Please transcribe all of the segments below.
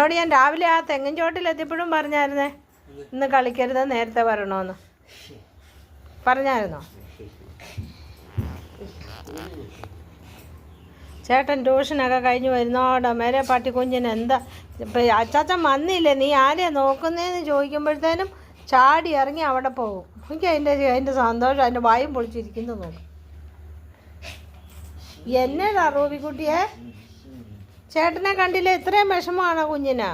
എന്നോട് ഞാൻ രാവിലെ ആ തെങ്ങിൻ ചോട്ടിലെത്തിയപ്പോഴും പറഞ്ഞായിരുന്നേ ഇന്ന് കളിക്കരുത്, നേരത്തെ വരണമെന്ന് പറഞ്ഞായിരുന്നോ? ചേട്ടൻ ട്യൂഷനൊക്കെ കഴിഞ്ഞ് വരുന്നോടെ മേരെ പട്ടിക്കുഞ്ഞിന് എന്താ ഇപ്പം അച്ചാച്ചൻ വന്നില്ലേ, നീ ആരെയാ നോക്കുന്നതെന്ന് ചോദിക്കുമ്പോഴത്തേനും ചാടി ഇറങ്ങി അവിടെ പോകും. എനിക്ക് അതിൻ്റെ സന്തോഷം, അതിൻ്റെ വായും പൊളിച്ചിരിക്കുന്നു നോക്കും. എന്നതാ റൂബിക്കുട്ടിയെ, ചേട്ടനെ കണ്ടില്ലേ? ഇത്രയും വിഷമമാണോ കുഞ്ഞിനാ?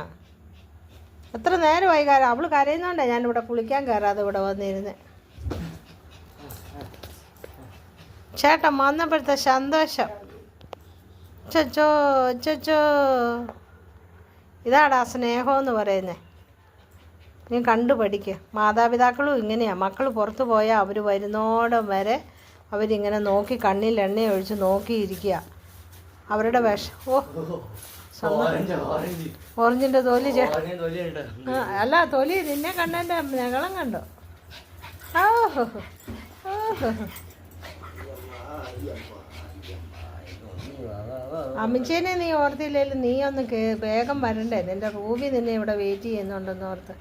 എത്ര നേരം വൈകാരം അവൾ കരയുന്നോണ്ടാ ഞാനിവിടെ കുളിക്കാൻ കയറാതെ ഇവിടെ വന്നിരുന്നത്. ചേട്ടൻ വന്നപ്പോഴത്തെ സന്തോഷം. ചൊച്ചോ ചൊച്ചോ, ഇതാടാ സ്നേഹമെന്ന് പറയുന്നത്. നീ കണ്ടു പഠിക്കുക. മാതാപിതാക്കളും ഇങ്ങനെയാണ്. മക്കൾ പുറത്തു പോയാൽ അവർ വരുന്നോടം വരെ അവരിങ്ങനെ നോക്കി കണ്ണിൽ എണ്ണ ഒഴിച്ച് നോക്കിയിരിക്കുക. അവരുടെ ഓറഞ്ചിൻ്റെ തൊലി അല്ല, തൊലി നിന്നെ കണ്ടതിൻ്റെ ഞങ്ങളും കണ്ടോ. ഓഹോ ഓഹോ, അമ്മച്ചേനെ നീ ഓർത്തില്ലേലും നീ ഒന്ന് വേഗം വരണ്ടേ? നിൻ്റെ റൂബി നിന്നെ ഇവിടെ വെയിറ്റ് ചെയ്യുന്നുണ്ടെന്ന് ഓർത്ത്.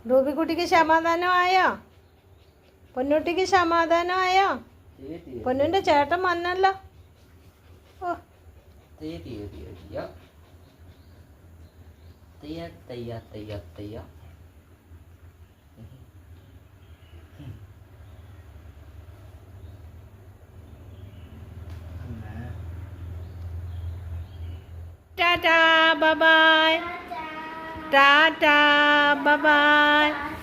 റൂബിക്കുട്ടിക്ക് സമാധാനമായോ? പൊന്നൂട്ടിക്ക് സമാധാനമായോ? പൊന്നൂൻ്റെ ചേട്ടൻ വന്നല്ലോ. ഓ tata bye bye, tata bye by.